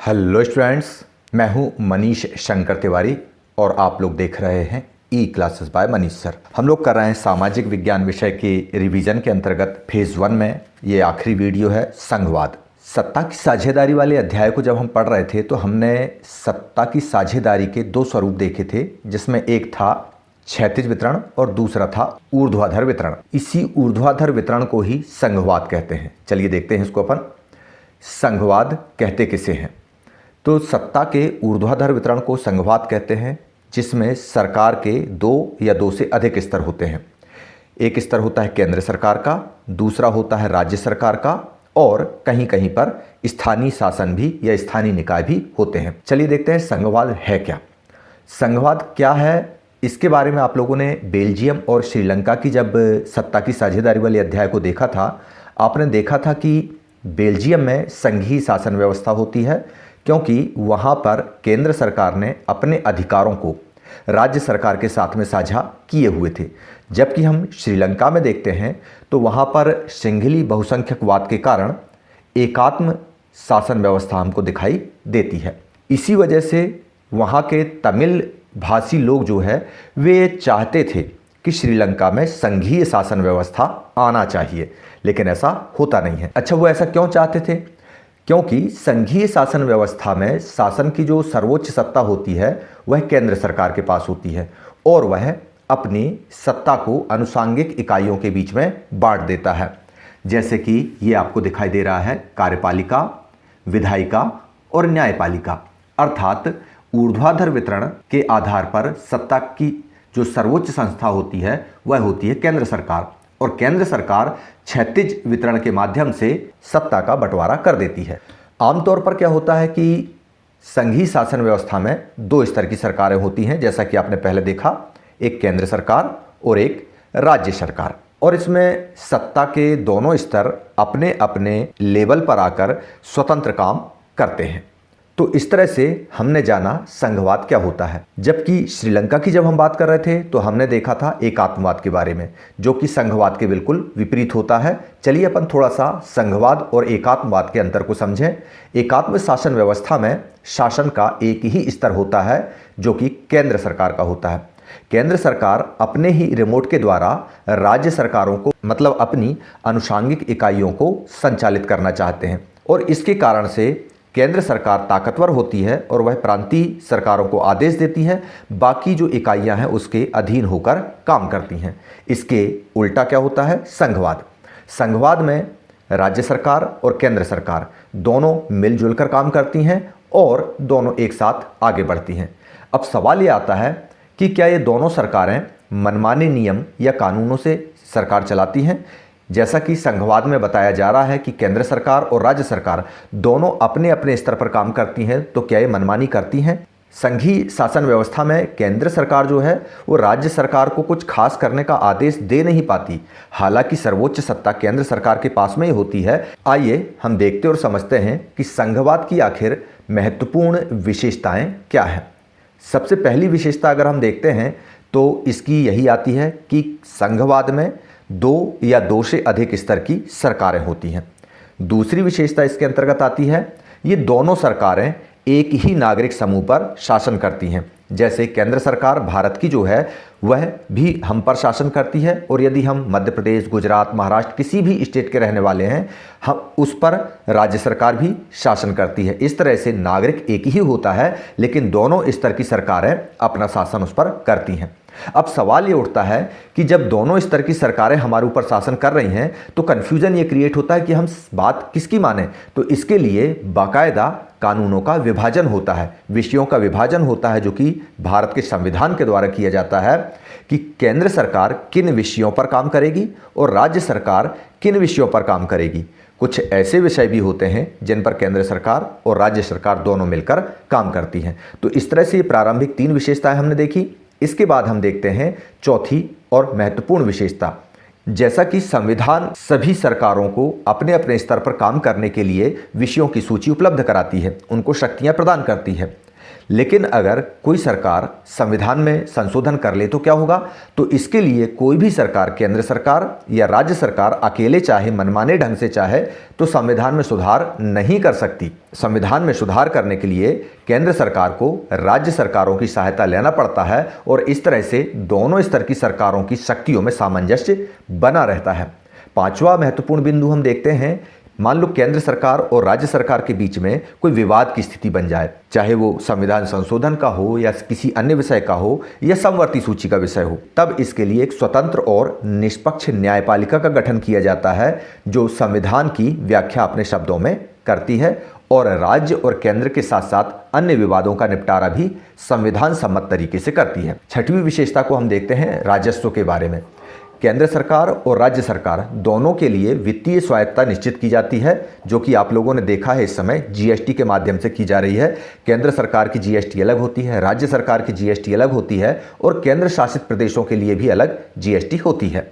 Hello students, मैं हूं मनीष शंकर तिवारी और आप लोग देख रहे हैं ई क्लासेस बाय मनीष सर। हम लोग कर रहे हैं सामाजिक विज्ञान विषय के रिवीजन के अंतर्गत फेज़ 1 में ये आखिरी वीडियो है संघवाद। सत्ता की साझेदारी वाले अध्याय को जब हम पढ़ रहे थे तो हमने सत्ता की साझेदारी के दो स्वरूप देखे थे, जिसमें एक था क्षैतिज वितरण और दूसरा था ऊर्ध्वाधर वितरण। इसी ऊर्ध्वाधर वितरण को ही संघवाद कहते हैं। चलिए देखते हैं इसको अपन। संघवाद कहते किसे हैं? तो सत्ता के ऊर्ध्वाधर वितरण को संघवाद कहते हैं, जिसमें सरकार के दो या दो से अधिक स्तर होते हैं। एक स्तर होता है केंद्र सरकार का, दूसरा होता है राज्य सरकार का, और कहीं कहीं पर स्थानीय शासन भी या स्थानीय निकाय भी होते हैं। चलिए देखते हैं संघवाद है क्या। संघवाद क्या है, इसके बारे में आप लोगों ने बेल्जियम और श्रीलंका की जब सत्ता की साझेदारी वाले अध्याय को देखा था, आपने देखा था कि बेल्जियम में संघीय शासन व्यवस्था होती है, क्योंकि वहाँ पर केंद्र सरकार ने अपने अधिकारों को राज्य सरकार के साथ में साझा किए हुए थे। जबकि हम श्रीलंका में देखते हैं तो वहाँ पर सिंघली बहुसंख्यकवाद के कारण एकात्म शासन व्यवस्था हमको दिखाई देती है। इसी वजह से वहाँ के तमिल भाषी लोग जो है वे चाहते थे कि श्रीलंका में संघीय शासन व्यवस्था आना चाहिए, लेकिन ऐसा होता नहीं है। अच्छा, वो ऐसा क्यों चाहते थे? क्योंकि संघीय शासन व्यवस्था में शासन की जो सर्वोच्च सत्ता होती है वह केंद्र सरकार के पास होती है, और वह अपनी सत्ता को अनुषांगिक इकाइयों के बीच में बांट देता है। जैसे कि ये आपको दिखाई दे रहा है कार्यपालिका, विधायिका और न्यायपालिका। अर्थात ऊर्ध्वाधर वितरण के आधार पर सत्ता की जो सर्वोच्च संस्था होती है वह होती है केंद्र सरकार, और केंद्र सरकार क्षैतिज वितरण के माध्यम से सत्ता का बंटवारा कर देती है। आमतौर पर क्या होता है कि संघीय शासन व्यवस्था में दो स्तर की सरकारें होती हैं, जैसा कि आपने पहले देखा, एक केंद्र सरकार और एक राज्य सरकार। और इसमें सत्ता के दोनों स्तर अपने अपने लेवल पर आकर स्वतंत्र काम करते हैं। तो इस तरह से हमने जाना संघवाद क्या होता है। जबकि श्रीलंका की जब हम बात कर रहे थे तो हमने देखा था एकात्मवाद के बारे में, जो कि संघवाद के बिल्कुल विपरीत होता है। चलिए अपन थोड़ा सा संघवाद और एकात्मवाद के अंतर को समझें। एकात्म शासन व्यवस्था में शासन का एक ही स्तर होता है, जो कि केंद्र सरकार का होता है। केंद्र सरकार अपने ही रिमोट के द्वारा राज्य सरकारों को, मतलब अपनी अनुषांगिक इकाइयों को संचालित करना चाहते हैं, और इसके कारण से केंद्र सरकार ताकतवर होती है और वह प्रांतीय सरकारों को आदेश देती है, बाकी जो इकाइयां हैं उसके अधीन होकर काम करती हैं। इसके उल्टा क्या होता है? संघवाद। संघवाद में राज्य सरकार और केंद्र सरकार दोनों मिलजुल कर काम करती हैं और दोनों एक साथ आगे बढ़ती हैं। अब सवाल ये आता है कि क्या ये दोनों सरकारें मनमाने नियम या कानूनों से सरकार चलाती हैं? जैसा कि संघवाद में बताया जा रहा है कि केंद्र सरकार और राज्य सरकार दोनों अपने अपने स्तर पर काम करती हैं, तो क्या ये मनमानी करती हैं? संघीय शासन व्यवस्था में केंद्र सरकार जो है वो राज्य सरकार को कुछ खास करने का आदेश दे नहीं पाती, हालांकि सर्वोच्च सत्ता केंद्र सरकार के पास में ही होती है। आइए हम देखते और समझते हैं कि संघवाद की आखिर महत्वपूर्ण विशेषताएं क्या हैं। सबसे पहली विशेषता अगर हम देखते हैं तो इसकी यही आती है कि संघवाद में दो या दो से अधिक स्तर की सरकारें होती हैं। दूसरी विशेषता इसके अंतर्गत आती है, ये दोनों सरकारें एक ही नागरिक समूह पर शासन करती हैं। जैसे केंद्र सरकार भारत की जो है वह भी हम पर शासन करती है, और यदि हम मध्य प्रदेश, गुजरात, महाराष्ट्र किसी भी स्टेट के रहने वाले हैं, हम उस पर राज्य सरकार भी शासन करती है। इस तरह से नागरिक एक ही होता है, लेकिन दोनों स्तर की सरकारें अपना शासन उस पर करती हैं। अब सवाल ये उठता है कि जब दोनों स्तर की सरकारें हमारे ऊपर शासन कर रही हैं तो कन्फ्यूजन ये क्रिएट होता है कि हम बात किसकी माने। तो इसके लिए बाकायदा कानूनों का विभाजन होता है, विषयों का विभाजन होता है, जो कि भारत के संविधान के द्वारा किया जाता है कि केंद्र सरकार किन विषयों पर काम करेगी और राज्य सरकार किन विषयों पर काम करेगी। कुछ ऐसे विषय भी होते हैं जिन पर केंद्र सरकार और राज्य सरकार दोनों मिलकर काम करती हैं। तो इस तरह से ये प्रारंभिक 3 विशेषताएं हमने देखी। इसके बाद हम देखते हैं चौथी और महत्वपूर्ण विशेषता। जैसा कि संविधान सभी सरकारों को अपने अपने स्तर पर काम करने के लिए विषयों की सूची उपलब्ध कराती है, उनको शक्तियां प्रदान करती है, लेकिन अगर कोई सरकार संविधान में संशोधन कर ले तो क्या होगा? तो इसके लिए कोई भी सरकार, केंद्र सरकार या राज्य सरकार अकेले चाहे, मनमाने ढंग से चाहे तो संविधान में सुधार नहीं कर सकती। संविधान में सुधार करने के लिए केंद्र सरकार को राज्य सरकारों की सहायता लेना पड़ता है और इस तरह से दोनों स्तर की सरकारों की शक्तियों में सामंजस्य बना रहता है। पांचवा महत्वपूर्ण बिंदु हम देखते हैं, मान लो केंद्र सरकार और राज्य सरकार के बीच में कोई विवाद की स्थिति बन जाए, चाहे वो संविधान संशोधन का हो या किसी अन्य विषय का हो या समवर्ती सूची का विषय हो, तब इसके लिए एक स्वतंत्र और निष्पक्ष न्यायपालिका का गठन किया जाता है जो संविधान की व्याख्या अपने शब्दों में करती है और राज्य और केंद्र के साथ साथ अन्य विवादों का निपटारा भी संविधान सम्मत तरीके से करती है। छठवीं विशेषता को हम देखते हैं राजस्व के बारे में। केंद्र सरकार और राज्य सरकार दोनों के लिए वित्तीय स्वायत्तता निश्चित की जाती है, जो कि आप लोगों ने देखा है इस समय जीएसटी के माध्यम से की जा रही है। केंद्र सरकार की जीएसटी अलग होती है, राज्य सरकार की जीएसटी अलग होती है और केंद्र शासित प्रदेशों के लिए भी अलग जीएसटी होती है।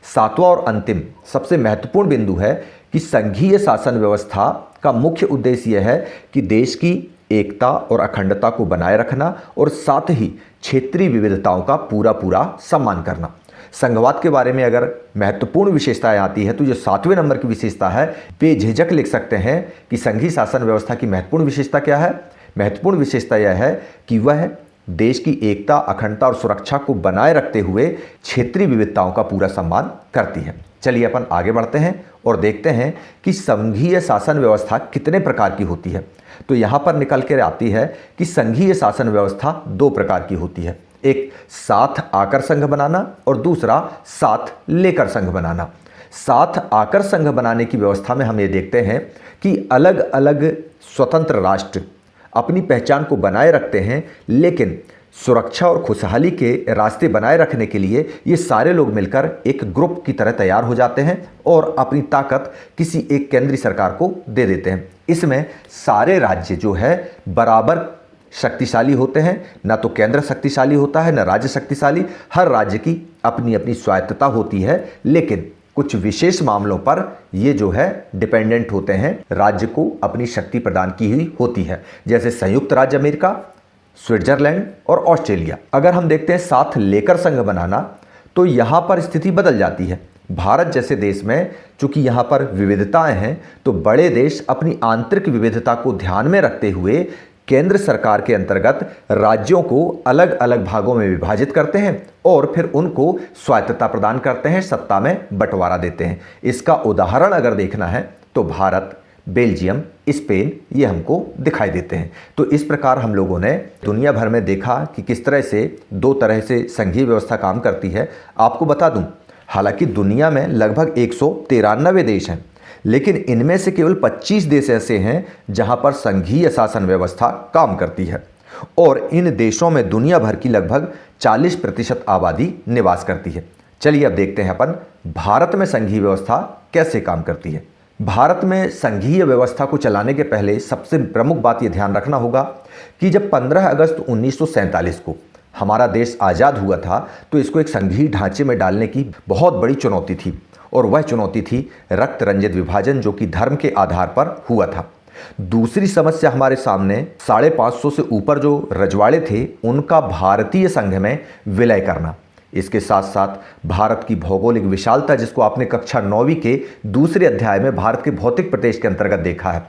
सातवां और अंतिम सबसे महत्वपूर्ण बिंदु है कि संघीय शासन व्यवस्था का मुख्य उद्देश्य यह है कि देश की एकता और अखंडता को बनाए रखना और साथ ही क्षेत्रीय विविधताओं का पूरा सम्मान करना। संघवाद के बारे में अगर महत्वपूर्ण विशेषताएं आती है तो जो 7वें नंबर की विशेषता है, बेझिझक लिख सकते हैं कि संघीय शासन व्यवस्था की महत्वपूर्ण विशेषता क्या है। महत्वपूर्ण विशेषता यह है कि वह देश की एकता, अखंडता और सुरक्षा को बनाए रखते हुए क्षेत्रीय विविधताओं का पूरा सम्मान करती है। चलिए अपन आगे बढ़ते हैं और देखते हैं कि संघीय शासन व्यवस्था कितने प्रकार की होती है। तो यहाँ पर निकल कर आती है कि संघीय शासन व्यवस्था 2 प्रकार की होती है, एक साथ आकर संघ बनाना और दूसरा साथ लेकर संघ बनाना। साथ आकर संघ बनाने की व्यवस्था में हम ये देखते हैं कि अलग अलग स्वतंत्र राष्ट्र अपनी पहचान को बनाए रखते हैं, लेकिन सुरक्षा और खुशहाली के रास्ते बनाए रखने के लिए ये सारे लोग मिलकर एक ग्रुप की तरह तैयार हो जाते हैं और अपनी ताकत किसी एक केंद्रीय सरकार को दे देते हैं। इसमें सारे राज्य जो है बराबर शक्तिशाली होते हैं, ना तो केंद्र शक्तिशाली होता है ना राज्य शक्तिशाली। हर राज्य की अपनी अपनी स्वायत्तता होती है, लेकिन कुछ विशेष मामलों पर ये जो है डिपेंडेंट होते हैं, राज्य को अपनी शक्ति प्रदान की हुई होती है, जैसे संयुक्त राज्य अमेरिका, स्विट्जरलैंड और ऑस्ट्रेलिया। अगर हम देखते हैं साथ लेकर संघ बनाना, तो यहाँ पर स्थिति बदल जाती है। भारत जैसे देश में चूंकि यहाँ पर विविधताएं हैं, तो बड़े देश अपनी आंतरिक विविधता को ध्यान में रखते हुए केंद्र सरकार के अंतर्गत राज्यों को अलग अलग भागों में विभाजित करते हैं और फिर उनको स्वायत्तता प्रदान करते हैं, सत्ता में बंटवारा देते हैं। इसका उदाहरण अगर देखना है तो भारत, बेल्जियम, स्पेन ये हमको दिखाई देते हैं। तो इस प्रकार हम लोगों ने दुनिया भर में देखा कि किस तरह से 2 तरह से संघीय व्यवस्था काम करती है। आपको बता दूं, हालांकि दुनिया में लगभग 193 देश हैं, लेकिन इनमें से केवल 25 देश ऐसे हैं जहां पर संघीय शासन व्यवस्था काम करती है और इन देशों में दुनिया भर की लगभग 40% आबादी निवास करती है। चलिए अब देखते हैं अपन भारत में संघीय व्यवस्था कैसे काम करती है। भारत में संघीय व्यवस्था को चलाने के पहले सबसे प्रमुख बात यह ध्यान रखना होगा कि जब 15 अगस्त 1947 को हमारा देश आज़ाद हुआ था, तो इसको एक संघीय ढांचे में डालने की बहुत बड़ी चुनौती थी और वह चुनौती थी रक्त रंजित विभाजन, जो कि धर्म के आधार पर हुआ था। दूसरी समस्या हमारे सामने 550 से ऊपर जो रजवाड़े थे उनका भारतीय संघ में विलय करना। इसके साथ साथ भारत की भौगोलिक विशालता, जिसको आपने कक्षा 9वीं के दूसरे अध्याय में भारत के भौतिक प्रदेश के अंतर्गत देखा है।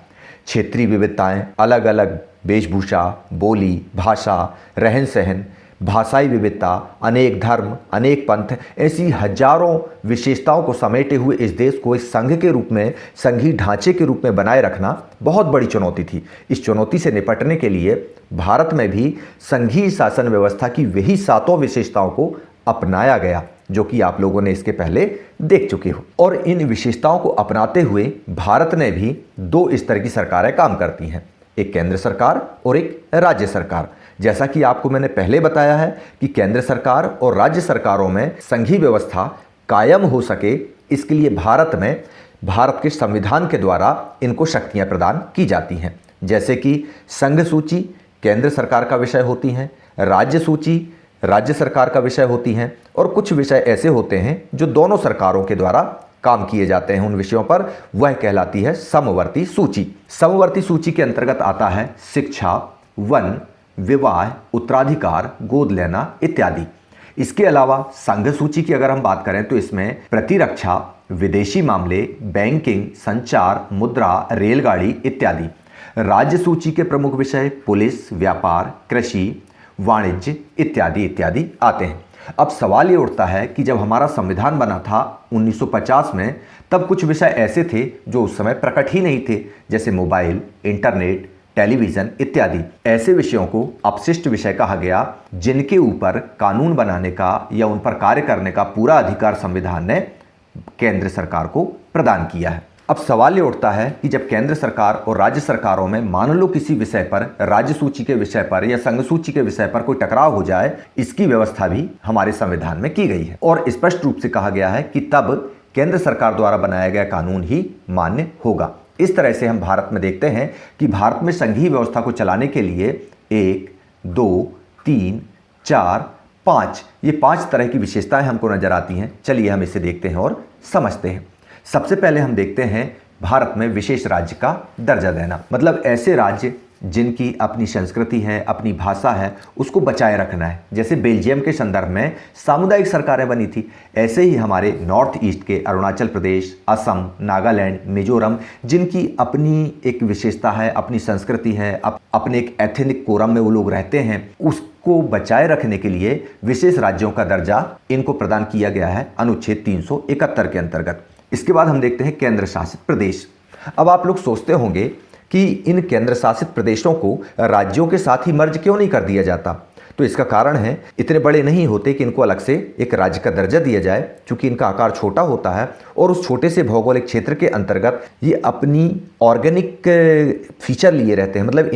क्षेत्रीय विविधताएं, अलग अलग वेशभूषा, बोली, भाषा, रहन सहन, भाषाई विविधता, अनेक धर्म, अनेक पंथ, ऐसी हजारों विशेषताओं को समेटे हुए इस देश को इस संघ के रूप में, संघीय ढांचे के रूप में बनाए रखना बहुत बड़ी चुनौती थी। इस चुनौती से निपटने के लिए भारत में भी संघीय शासन व्यवस्था की वही 7 विशेषताओं को अपनाया गया, जो कि आप लोगों ने इसके पहले देख चुके हो। और इन विशेषताओं को अपनाते हुए भारत ने भी 2 स्तर की सरकारें काम करती हैं, एक केंद्र सरकार और एक राज्य सरकार। जैसा कि आपको मैंने पहले बताया है कि केंद्र सरकार और राज्य सरकारों में संघीय व्यवस्था कायम हो सके, इसके लिए भारत में भारत के संविधान के द्वारा इनको शक्तियां प्रदान की जाती हैं। जैसे कि संघ सूची केंद्र सरकार का विषय होती हैं, राज्य सूची राज्य सरकार का विषय होती हैं, और कुछ विषय ऐसे होते हैं जो दोनों सरकारों के द्वारा काम किए जाते हैं। उन विषयों पर वह कहलाती है समवर्ती सूची। समवर्ती सूची के अंतर्गत आता है शिक्षा, वन, विवाह, उत्तराधिकार, गोद लेना इत्यादि। इसके अलावा संघ सूची की अगर हम बात करें तो इसमें प्रतिरक्षा, विदेशी मामले, बैंकिंग, संचार, मुद्रा, रेलगाड़ी इत्यादि। राज्य सूची के प्रमुख विषय पुलिस, व्यापार, कृषि, वाणिज्य इत्यादि इत्यादि आते हैं। अब सवाल ये उठता है कि जब हमारा संविधान बना था 1950 में, तब कुछ विषय ऐसे थे जो उस समय प्रकट ही नहीं थे, जैसे मोबाइल, इंटरनेट, टेलीविजन इत्यादि। ऐसे विषयों को अपशिष्ट विषय कहा गया, जिनके ऊपर कानून बनाने का या उन पर कार्य करने का पूरा अधिकार संविधान ने केंद्र सरकार को प्रदान किया है। अब सवाल ये उठता है कि जब केंद्र सरकार और राज्य सरकारों में मान लो किसी विषय पर, राज्य सूची के विषय पर या संघ सूची के विषय पर कोई टकराव हो जाए, इसकी व्यवस्था भी हमारे संविधान में की गई है और स्पष्ट रूप से कहा गया है कि तब केंद्र सरकार द्वारा बनाया गया कानून ही मान्य होगा। इस तरह से हम भारत में देखते हैं कि भारत में संघीय व्यवस्था को चलाने के लिए 1, 2, 3, 4, 5 ये 5 तरह की विशेषताएं हमको नजर आती हैं। चलिए हम इसे देखते हैं और समझते हैं। सबसे पहले हम देखते हैं भारत में विशेष राज्य का दर्जा देना, मतलब ऐसे राज्य जिनकी अपनी संस्कृति है, अपनी भाषा है, उसको बचाए रखना है। जैसे बेल्जियम के संदर्भ में सामुदायिक सरकारें बनी थी, ऐसे ही हमारे नॉर्थ ईस्ट के अरुणाचल प्रदेश, असम, नागालैंड, मिजोरम, जिनकी अपनी एक विशेषता है, अपनी संस्कृति है, अपने एक एथनिक कोरम में वो लोग रहते हैं, उसको बचाए रखने के लिए विशेष राज्यों का दर्जा इनको प्रदान किया गया है अनुच्छेद 371 के अंतर्गत। इसके बाद हम देखते हैं केंद्र शासित प्रदेश। अब आप लोग सोचते होंगे कि इन केंद्र शासित प्रदेशों को राज्यों के साथ ही मर्ज क्यों नहीं कर दिया जाता। तो इसका कारण है, इतने बड़े नहीं होते कि इनको अलग से एक राज्य का दर्जा दिया जाए, क्योंकि इनका आकार छोटा होता है और उस छोटे से भौगोलिक क्षेत्र के अंतर्गत ये अपनी ऑर्गेनिक फीचर लिए रहते हैं, मतलब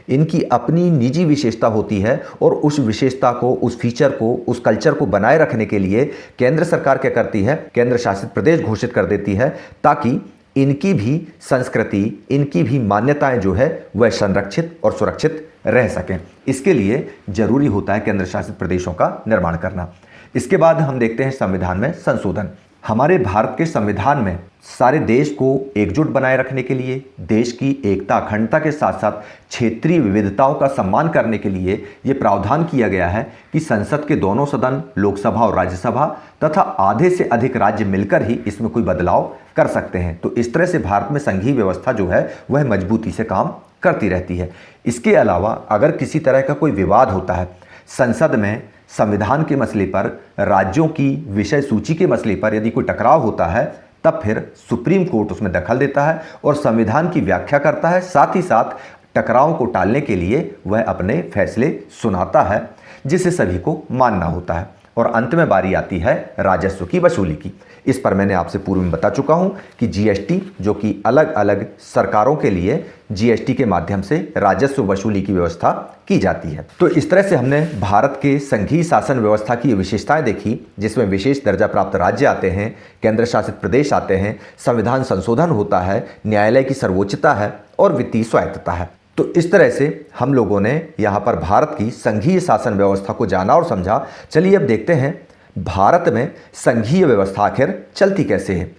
इनकी अपनी निजी विशेषता होती है और उस विशेषता को, उस फीचर को, उस कल्चर को बनाए रखने के लिए केंद्र सरकार क्या करती है, केंद्र शासित प्रदेश घोषित कर देती है, ताकि इनकी भी संस्कृति, इनकी भी मान्यताएं जो है वह संरक्षित और सुरक्षित रह सकें। इसके लिए जरूरी होता है केंद्र शासित प्रदेशों का निर्माण करना। इसके बाद हम देखते हैं संविधान में संशोधन। हमारे भारत के संविधान में सारे देश को एकजुट बनाए रखने के लिए, देश की एकता, अखंडता के साथ साथ क्षेत्रीय विविधताओं का सम्मान करने के लिए ये प्रावधान किया गया है कि संसद के दोनों सदन, लोकसभा और राज्यसभा तथा आधे से अधिक राज्य मिलकर ही इसमें कोई बदलाव कर सकते हैं। तो इस तरह से भारत में संघीय व्यवस्था जो है वह मजबूती से काम करती रहती है। इसके अलावा अगर किसी तरह का कोई विवाद होता है संसद में, संविधान के मसले पर, राज्यों की विषय सूची के मसले पर यदि कोई टकराव होता है, तब फिर सुप्रीम कोर्ट उसमें दखल देता है और संविधान की व्याख्या करता है। साथ ही साथ टकराव को टालने के लिए वह अपने फैसले सुनाता है, जिसे सभी को मानना होता है। और अंत में बारी आती है राजस्व की वसूली की। इस पर मैंने आपसे पूर्व में बता चुका हूं कि जीएसटी, जो कि अलग अलग सरकारों के लिए जीएसटी के माध्यम से राजस्व वसूली की व्यवस्था की जाती है। तो इस तरह से हमने भारत के संघीय शासन व्यवस्था की विशेषताएं देखी, जिसमें विशेष दर्जा प्राप्त राज्य आते हैं, केंद्र शासित प्रदेश आते हैं, संविधान संशोधन होता है, न्यायालय की सर्वोच्चता है और वित्तीय स्वायत्तता है। तो इस तरह से हम लोगों ने यहाँ पर भारत की संघीय शासन व्यवस्था को जाना और समझा। चलिए अब देखते हैं भारत में संघीय व्यवस्था आखिर चलती कैसे है।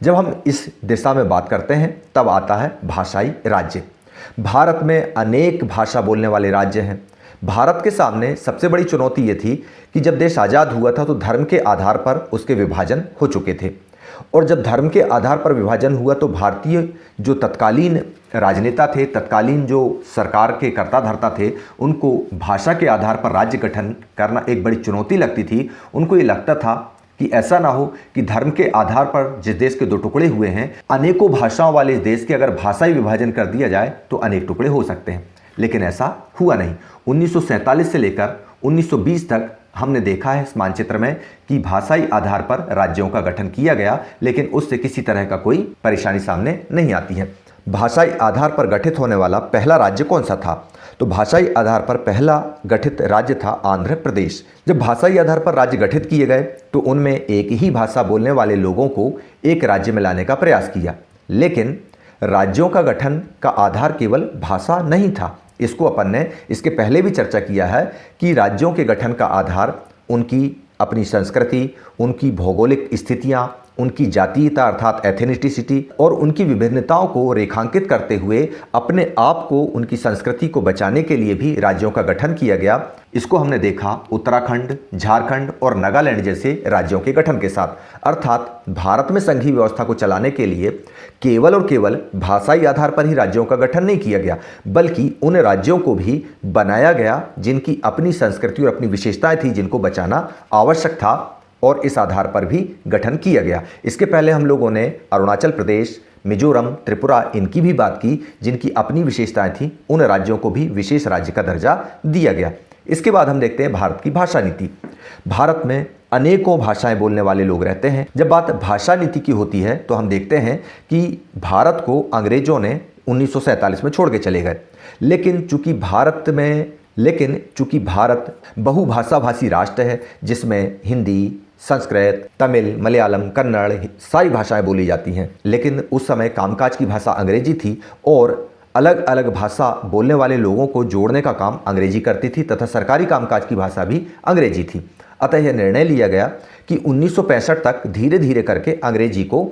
जब हम इस दिशा में बात करते हैं तब आता है भाषाई राज्य। भारत में अनेक भाषा बोलने वाले राज्य हैं। भारत के सामने सबसे बड़ी चुनौती ये थी कि जब देश आज़ाद हुआ था तो धर्म के आधार पर उसके विभाजन हो चुके थे, और जब धर्म के आधार पर विभाजन हुआ तो भारतीय जो तत्कालीन राजनेता थे, तत्कालीन जो सरकार के कर्ता धर्ता थे, उनको भाषा के आधार पर राज्य गठन करना एक बड़ी चुनौती लगती थी। उनको ये लगता था कि ऐसा ना हो कि धर्म के आधार पर जिस देश के दो टुकड़े हुए हैं, अनेकों भाषाओं वाले इस देश के अगर भाषाई विभाजन कर दिया जाए तो अनेक टुकड़े हो सकते हैं, लेकिन ऐसा हुआ नहीं। 1947 से लेकर 1920 तक हमने देखा है इस मानचित्र में कि भाषाई आधार पर राज्यों का गठन किया गया, लेकिन उससे किसी तरह का कोई परेशानी सामने नहीं आती है। भाषाई आधार पर गठित होने वाला पहला राज्य कौन सा था? तो भाषाई आधार पर पहला गठित राज्य था आंध्र प्रदेश। जब भाषाई आधार पर राज्य गठित किए गए तो उनमें एक ही भाषा बोलने वाले लोगों को एक राज्य में लाने का प्रयास किया, लेकिन राज्यों का गठन का आधार केवल भाषा नहीं था। इसको अपन ने इसके पहले भी चर्चा किया है कि राज्यों के गठन का आधार उनकी अपनी संस्कृति, उनकी भौगोलिक स्थितियाँ, उनकी जातीयता अर्थात एथेनिटिसिटी और उनकी विभिन्नताओं को रेखांकित करते हुए अपने आप को, उनकी संस्कृति को बचाने के लिए भी राज्यों का गठन किया गया। इसको हमने देखा उत्तराखंड, झारखंड और नागालैंड जैसे राज्यों के गठन के साथ। अर्थात भारत में संघीय व्यवस्था को चलाने के लिए केवल और केवल भाषाई आधार पर ही राज्यों का गठन नहीं किया गया, बल्कि उन राज्यों को भी बनाया गया जिनकी अपनी संस्कृति और अपनी विशेषताएं थी, जिनको बचाना आवश्यक था, और इस आधार पर भी गठन किया गया। इसके पहले हम लोगों ने अरुणाचल प्रदेश, मिजोरम, त्रिपुरा, इनकी भी बात की, जिनकी अपनी विशेषताएं थी। उन राज्यों को भी विशेष राज्य का दर्जा दिया गया। इसके बाद हम देखते हैं भारत की भाषा नीति। भारत में अनेकों भाषाएं बोलने वाले लोग रहते हैं। जब बात भाषा नीति की होती है तो हम देखते हैं कि भारत को अंग्रेजों ने 1947 में छोड़ के चले गए। लेकिन चूंकि भारत बहुभाषा भाषी राष्ट्र है, जिसमें हिंदी, संस्कृत, तमिल, मलयालम, कन्नड़ सारी भाषाएं बोली जाती हैं, लेकिन उस समय कामकाज की भाषा अंग्रेजी थी और अलग अलग भाषा बोलने वाले लोगों को जोड़ने का काम अंग्रेजी करती थी तथा सरकारी कामकाज की भाषा भी अंग्रेजी थी। अतः यह निर्णय लिया गया कि 1965 तक धीरे धीरे करके अंग्रेजी को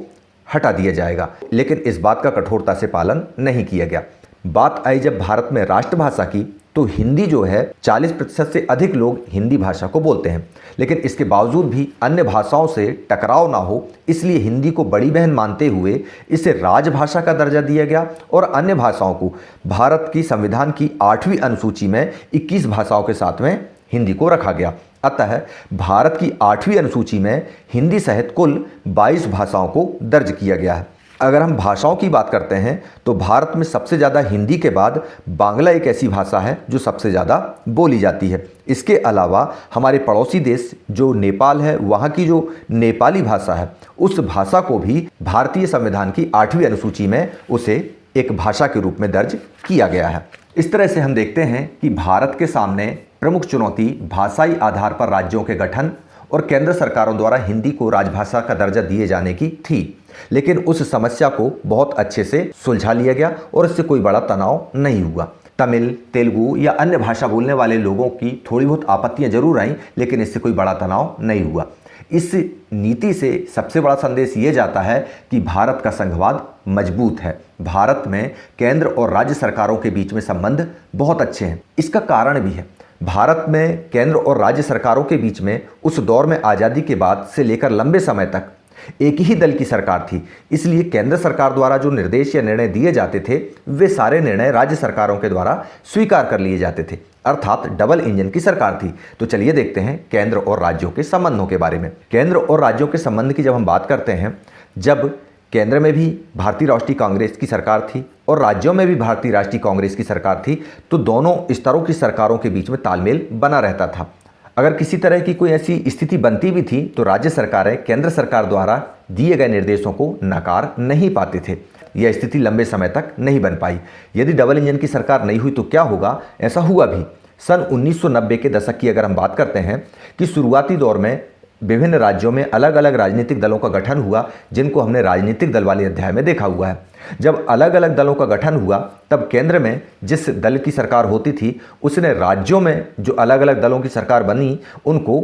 हटा दिया जाएगा, लेकिन इस बात का कठोरता से पालन नहीं किया गया। बात आई जब भारत में राष्ट्रभाषा की, तो हिंदी जो है 40% से अधिक लोग हिंदी भाषा को बोलते हैं, लेकिन इसके बावजूद भी अन्य भाषाओं से टकराव ना हो, इसलिए हिंदी को बड़ी बहन मानते हुए इसे राजभाषा का दर्जा दिया गया और अन्य भाषाओं को भारत की संविधान की 8वीं अनुसूची में 21 भाषाओं के साथ में हिंदी को रखा गया। अतः भारत की 8वीं अनुसूची में हिंदी सहित कुल 22 भाषाओं को दर्ज किया गया है। अगर हम भाषाओं की बात करते हैं तो भारत में सबसे ज़्यादा हिंदी के बाद बांग्ला एक ऐसी भाषा है जो सबसे ज़्यादा बोली जाती है। इसके अलावा हमारे पड़ोसी देश जो नेपाल है, वहाँ की जो नेपाली भाषा है, उस भाषा को भी भारतीय संविधान की 8वीं अनुसूची में उसे एक भाषा के रूप में दर्ज किया गया है। इस तरह से हम देखते हैं कि भारत के सामने प्रमुख चुनौती भाषाई आधार पर राज्यों के गठन और केंद्र सरकारों द्वारा हिंदी को राजभाषा का दर्जा दिए जाने की थी, लेकिन उस समस्या को बहुत अच्छे से सुलझा लिया गया और इससे कोई बड़ा तनाव नहीं हुआ। तमिल, तेलुगु या अन्य भाषा बोलने वाले लोगों की थोड़ी बहुत आपत्तियां जरूर आईं, लेकिन इससे कोई बड़ा तनाव नहीं हुआ। इस नीति से सबसे बड़ा संदेश ये जाता है कि भारत का संघवाद मजबूत है। भारत में केंद्र और राज्य सरकारों के बीच में संबंध बहुत अच्छे हैं। इसका कारण भी है, भारत में केंद्र और राज्य सरकारों के बीच में उस दौर में आज़ादी के बाद से लेकर लंबे समय तक एक ही दल की सरकार थी, इसलिए केंद्र सरकार द्वारा जो निर्देश या निर्णय दिए जाते थे, वे सारे निर्णय राज्य सरकारों के द्वारा स्वीकार कर लिए जाते थे। अर्थात डबल इंजन की सरकार थी। तो चलिए देखते हैं केंद्र और राज्यों के संबंधों के बारे में। केंद्र और राज्यों के संबंध की जब हम बात करते हैं, जब केंद्र में भी भारतीय राष्ट्रीय कांग्रेस की सरकार थी और राज्यों में भी भारतीय राष्ट्रीय कांग्रेस की सरकार थी, तो दोनों स्तरों की सरकारों के बीच में तालमेल बना रहता था। अगर किसी तरह की कोई ऐसी स्थिति बनती भी थी तो राज्य सरकारें केंद्र सरकार द्वारा दिए गए निर्देशों को नकार नहीं पाते थे। यह स्थिति लंबे समय तक नहीं बन पाई। यदि डबल इंजन की सरकार नहीं हुई तो क्या होगा? ऐसा हुआ भी। सन 1990 के दशक की अगर हम बात करते हैं कि शुरुआती दौर में विभिन्न राज्यों में अलग अलग राजनीतिक दलों का गठन हुआ, जिनको हमने राजनीतिक दल वाले अध्याय में देखा हुआ है। जब अलग अलग दलों का गठन हुआ, तब केंद्र में जिस दल की सरकार होती थी, उसने राज्यों में जो अलग अलग दलों की सरकार बनी, उनको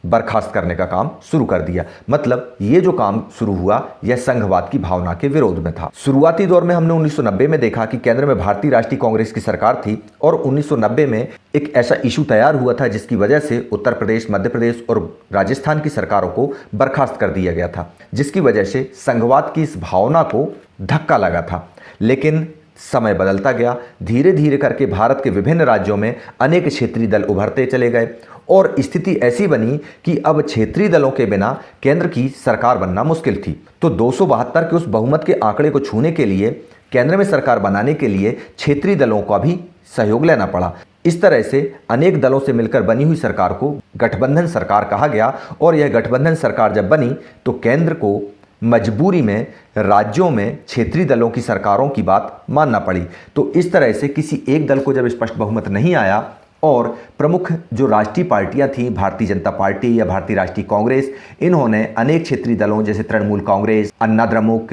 बर्खास्त करने का काम शुरू कर दिया। मतलब ये जो काम शुरू हुआ, यह संघवाद की भावना के विरोध में था। शुरुआती दौर में हमने 1990 में देखा कि केंद्र में भारतीय राष्ट्रीय कांग्रेस की सरकार थी और 1990 में एक ऐसा इशू तैयार हुआ था जिसकी वजह से उत्तर प्रदेश, मध्य प्रदेश और राजस्थान की सरकारों को बर्खास्त कर दिया गया था, जिसकी वजह से संघवाद की इस भावना को धक्का लगा था। लेकिन समय बदलता गया। धीरे धीरे करके भारत के विभिन्न राज्यों में अनेक क्षेत्रीय दल उभरते चले गए और स्थिति ऐसी बनी कि अब क्षेत्रीय दलों के बिना केंद्र की सरकार बनना मुश्किल थी। तो 272 के उस बहुमत के आंकड़े को छूने के लिए, केंद्र में सरकार बनाने के लिए क्षेत्रीय दलों का भी सहयोग लेना पड़ा। इस तरह से अनेक दलों से मिलकर बनी हुई सरकार को गठबंधन सरकार कहा गया और यह गठबंधन सरकार जब बनी तो केंद्र को मजबूरी में राज्यों में क्षेत्रीय दलों की सरकारों की बात मानना पड़ी। तो इस तरह से किसी एक दल को जब स्पष्ट बहुमत नहीं आया और प्रमुख जो राष्ट्रीय पार्टियां थी, भारतीय जनता पार्टी या भारतीय राष्ट्रीय कांग्रेस, इन्होंने अनेक क्षेत्रीय दलों जैसे तृणमूल कांग्रेस, अन्ना द्रमुक,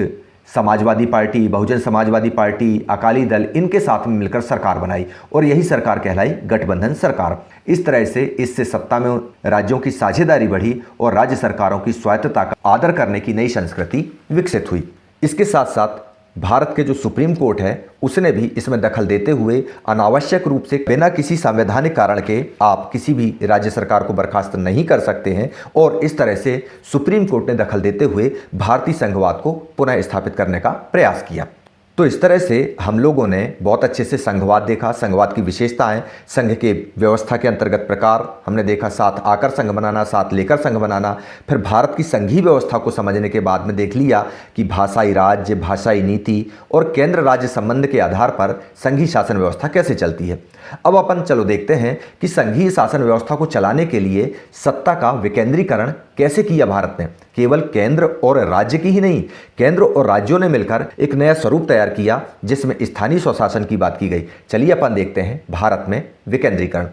समाजवादी पार्टी, बहुजन समाजवादी पार्टी, अकाली दल, इनके साथ में मिलकर सरकार बनाई और यही सरकार कहलाई गठबंधन सरकार। इस तरह से इससे सत्ता में राज्यों की साझेदारी बढ़ी और राज्य सरकारों की स्वायत्तता का आदर करने की नई संस्कृति विकसित हुई। इसके साथ साथ भारत के जो सुप्रीम कोर्ट है उसने भी इसमें दखल देते हुए अनावश्यक रूप से बिना किसी संवैधानिक कारण के आप किसी भी राज्य सरकार को बर्खास्त नहीं कर सकते हैं और इस तरह से सुप्रीम कोर्ट ने दखल देते हुए भारतीय संघवाद को पुनः स्थापित करने का प्रयास किया। तो इस तरह से हम लोगों ने बहुत अच्छे से संघवाद देखा, संघवाद की विशेषताएं, संघ के व्यवस्था के अंतर्गत प्रकार हमने देखा, साथ आकर संघ बनाना, साथ लेकर संघ बनाना। फिर भारत की संघीय व्यवस्था को समझने के बाद में देख लिया कि भाषाई राज्य, भाषाई नीति और केंद्र राज्य संबंध के आधार पर संघीय शासन व्यवस्था कैसे चलती है। अब अपन चलो देखते हैं कि संघीय शासन व्यवस्था को चलाने के लिए सत्ता का विकेंद्रीकरण कैसे किया भारत ने। केवल केंद्र और राज्य की ही नहीं, केंद्र और राज्यों ने मिलकर एक नया स्वरूप तैयार किया जिसमें स्थानीय स्वशासन की बात की गई। चलिए अपन देखते हैं भारत में विकेंद्रीकरण।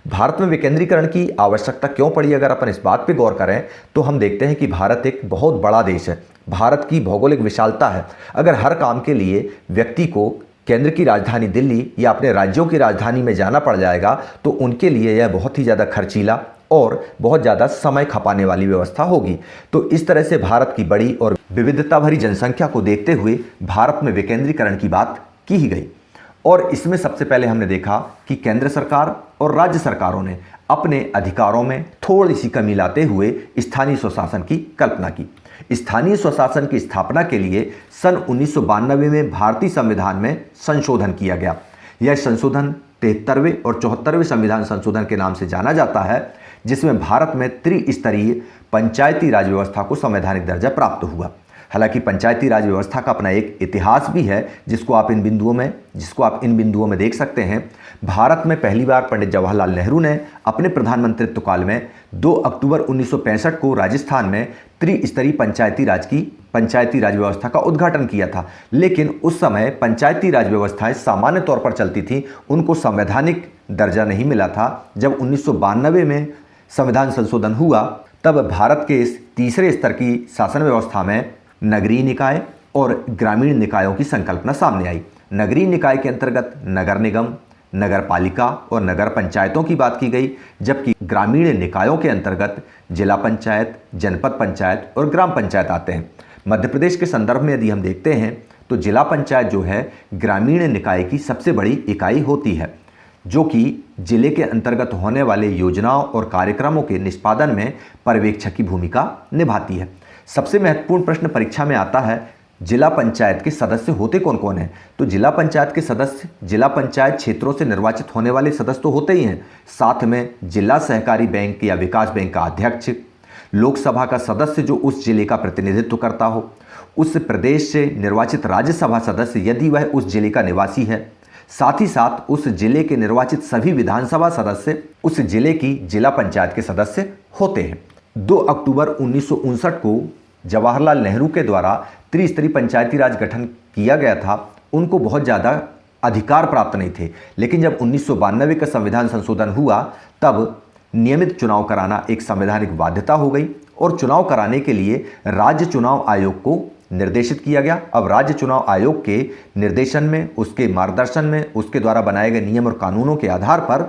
भारत में विकेंद्रीकरण की आवश्यकता क्यों पड़ी, अगर अपन इस बात पर गौर करें तो हम देखते हैं कि भारत एक बहुत बड़ा देश है, भारत की भौगोलिक विशालता है। अगर हर काम के लिए व्यक्ति को केंद्र की राजधानी दिल्ली या अपने राज्यों की राजधानी में जाना पड़ जाएगा तो उनके लिए यह बहुत ही ज़्यादा खर्चीला और बहुत ज़्यादा समय खपाने वाली व्यवस्था होगी। तो इस तरह से भारत की बड़ी और विविधता भरी जनसंख्या को देखते हुए भारत में विकेंद्रीकरण की बात की ही गई। और इसमें सबसे पहले हमने देखा कि केंद्र सरकार और राज्य सरकारों ने अपने अधिकारों में थोड़ी सी कमी लाते हुए स्थानीय स्वशासन की कल्पना की। स्थानीय स्वशासन की स्थापना के लिए सन 1992 में भारतीय संविधान में संशोधन किया गया। यह संशोधन 73वें और 74वें संविधान संशोधन के नाम से जाना जाता है, जिसमें भारत में त्रिस्तरीय पंचायती राज व्यवस्था को संवैधानिक दर्जा प्राप्त हुआ। हालांकि पंचायती राज व्यवस्था का अपना एक इतिहास भी है जिसको आप इन बिंदुओं में देख सकते हैं। भारत में पहली बार पंडित जवाहरलाल नेहरू ने अपने प्रधानमंत्रित्व काल में 2 अक्टूबर 1965 को राजस्थान में त्रिस्तरीय पंचायती राज व्यवस्था का उद्घाटन किया था। लेकिन उस समय पंचायती राज व्यवस्थाएं सामान्य तौर पर चलती थी, उनको संवैधानिक दर्जा नहीं मिला था। जब 1992 में संविधान संशोधन हुआ तब भारत के इस तीसरे स्तर की शासन व्यवस्था में नगरीय निकाय और ग्रामीण निकायों की संकल्पना सामने आई। नगरीय निकाय के अंतर्गत नगर निगम, नगर पालिका और नगर पंचायतों की बात की गई, जबकि ग्रामीण निकायों के अंतर्गत जिला पंचायत, जनपद पंचायत और ग्राम पंचायत आते हैं। मध्य प्रदेश के संदर्भ में यदि हम देखते हैं तो जिला पंचायत जो है ग्रामीण निकाय की सबसे बड़ी इकाई होती है, जो कि जिले के अंतर्गत होने वाले योजनाओं और कार्यक्रमों के निष्पादन में पर्यवेक्षक की भूमिका निभाती है। सबसे महत्वपूर्ण प्रश्न परीक्षा में आता है, जिला पंचायत के सदस्य होते कौन कौन हैं? तो जिला पंचायत के सदस्य जिला पंचायत क्षेत्रों से निर्वाचित होने वाले सदस्य तो होते ही हैं, साथ में जिला सहकारी बैंक या विकास बैंक का अध्यक्ष, लोकसभा का सदस्य जो उस जिले का प्रतिनिधित्व करता हो, उस प्रदेश से निर्वाचित राज्यसभा सदस्य यदि वह उस जिले का निवासी है, साथ ही साथ उस जिले के निर्वाचित सभी विधानसभा सदस्य उस जिले की जिला पंचायत के सदस्य होते हैं। 2 अक्टूबर 1959 को जवाहरलाल नेहरू के द्वारा त्रिस्तरीय पंचायती राज गठन किया गया था। उनको बहुत ज़्यादा अधिकार प्राप्त नहीं थे, लेकिन जब 1992 का संविधान संशोधन हुआ तब नियमित चुनाव कराना एक संवैधानिक बाध्यता हो गई और चुनाव कराने के लिए राज्य चुनाव आयोग को निर्देशित किया गया। अब राज्य चुनाव आयोग के निर्देशन में, उसके मार्गदर्शन में, उसके द्वारा बनाए गए नियम और कानूनों के आधार पर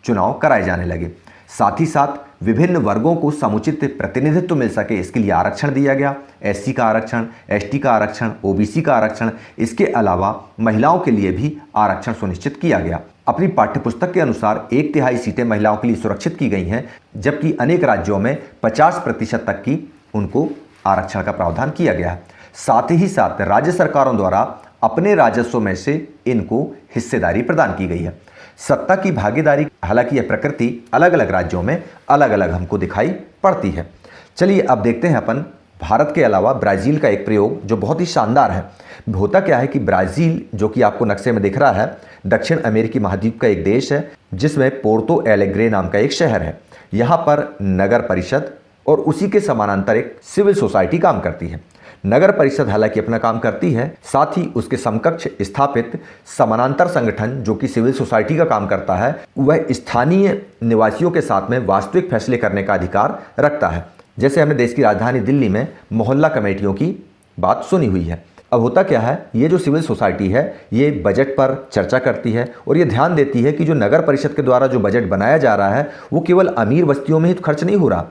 चुनाव कराए जाने लगे। साथ ही साथ विभिन्न वर्गों को समुचित प्रतिनिधित्व मिल सके इसके लिए आरक्षण दिया गया। एससी का आरक्षण, एसटी का आरक्षण, ओबीसी का आरक्षण, इसके अलावा महिलाओं के लिए भी आरक्षण सुनिश्चित किया गया। अपनी पाठ्यपुस्तक के अनुसार 1/3 सीटें महिलाओं के लिए सुरक्षित की गई हैं, जबकि अनेक राज्यों में 50% तक की उनको आरक्षण का प्रावधान किया गया है। साथ ही साथ राज्य सरकारों द्वारा अपने राजस्व में से इनको हिस्सेदारी प्रदान की गई है। सत्ता की भागीदारी, हालांकि यह प्रकृति अलग अलग राज्यों में अलग अलग हमको दिखाई पड़ती है। चलिए अब देखते हैं अपन भारत के अलावा ब्राज़ील का एक प्रयोग जो बहुत ही शानदार है। होता क्या है कि ब्राज़ील, जो कि आपको नक्शे में दिख रहा है, दक्षिण अमेरिकी महाद्वीप का एक देश है जिसमें पोर्टो एलेग्रे नाम का एक शहर है। यहाँ पर नगर परिषद और उसी के समानांतर एक सिविल सोसाइटी काम करती है। नगर परिषद हालांकि अपना काम करती है, साथ ही उसके समकक्ष स्थापित समानांतर संगठन जो कि सिविल सोसाइटी का काम करता है, वह स्थानीय निवासियों के साथ में वास्तविक फैसले करने का अधिकार रखता है। जैसे हमने देश की राजधानी दिल्ली में मोहल्ला कमेटियों की बात सुनी हुई है। अब होता क्या है, ये जो सिविल सोसाइटी है ये बजट पर चर्चा करती है और ये ध्यान देती है कि जो नगर परिषद के द्वारा जो बजट बनाया जा रहा है वो केवल अमीर बस्तियों में ही खर्च नहीं हो रहा,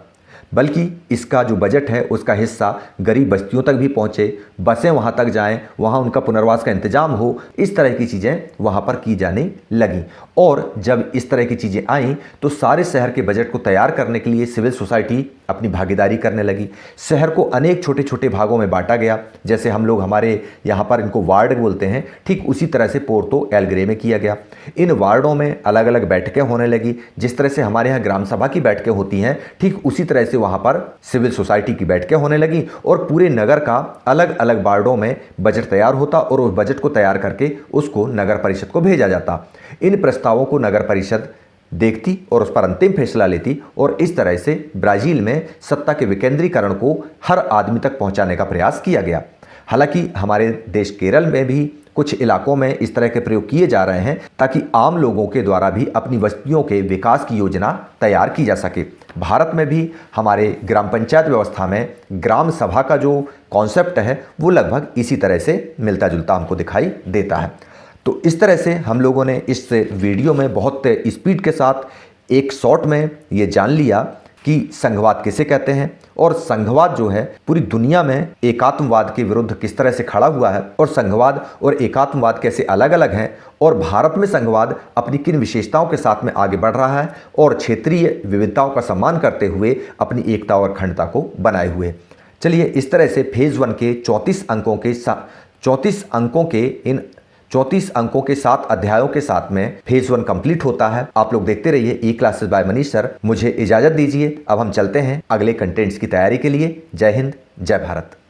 बल्कि इसका जो बजट है उसका हिस्सा गरीब बस्तियों तक भी पहुंचे, बसें वहां तक जाएं, वहां उनका पुनर्वास का इंतजाम हो, इस तरह की चीज़ें वहां पर की जाने लगी। और जब इस तरह की चीज़ें आईं तो सारे शहर के बजट को तैयार करने के लिए सिविल सोसाइटी अपनी भागीदारी करने लगी। शहर को अनेक छोटे छोटे भागों में बांटा गया, जैसे हम लोग हमारे यहाँ पर इनको वार्ड बोलते हैं, ठीक उसी तरह से पोर्तो एलग्रे में किया गया। इन वार्डों में अलग अलग बैठकें होने लगी, जिस तरह से हमारे यहाँ ग्राम सभा की बैठकें होती हैं ठीक उसी तरह से वहाँ पर सिविल सोसाइटी की बैठकें होने लगी और पूरे नगर का अलग अलग वार्डों में बजट तैयार होता और उस बजट को तैयार करके उसको नगर परिषद को भेजा जाता। इन प्रस्तावों को नगर परिषद देखती और उस पर अंतिम फैसला लेती और इस तरह से ब्राजील में सत्ता के विकेंद्रीकरण को हर आदमी तक पहुंचाने का प्रयास किया गया। हालांकि हमारे देश केरल में भी कुछ इलाकों में इस तरह के प्रयोग किए जा रहे हैं ताकि आम लोगों के द्वारा भी अपनी बस्तियों के विकास की योजना तैयार की जा सके। भारत में भी हमारे ग्राम पंचायत व्यवस्था में ग्राम सभा का जो कॉन्सेप्ट है वो लगभग इसी तरह से मिलता जुलता हमको दिखाई देता है। तो इस तरह से हम लोगों ने इस वीडियो में बहुत स्पीड के साथ एक शॉट में ये जान लिया कि संघवाद किसे कहते हैं और संघवाद जो है पूरी दुनिया में एकात्मवाद के विरुद्ध किस तरह से खड़ा हुआ है और संघवाद और एकात्मवाद कैसे अलग अलग हैं और भारत में संघवाद अपनी किन विशेषताओं के साथ में आगे बढ़ रहा है और क्षेत्रीय विविधताओं का सम्मान करते हुए अपनी एकता और अखंडता को बनाए हुए। चलिए, इस तरह से फेज़ 1 के 34 अंकों के 7 अध्यायों के साथ में फेज़ 1 कंप्लीट होता है। आप लोग देखते रहिए ई क्लासेस बाय मनीष सर। मुझे इजाज़त दीजिए, अब हम चलते हैं अगले कंटेंट्स की तैयारी के लिए। जय हिंद, जय भारत।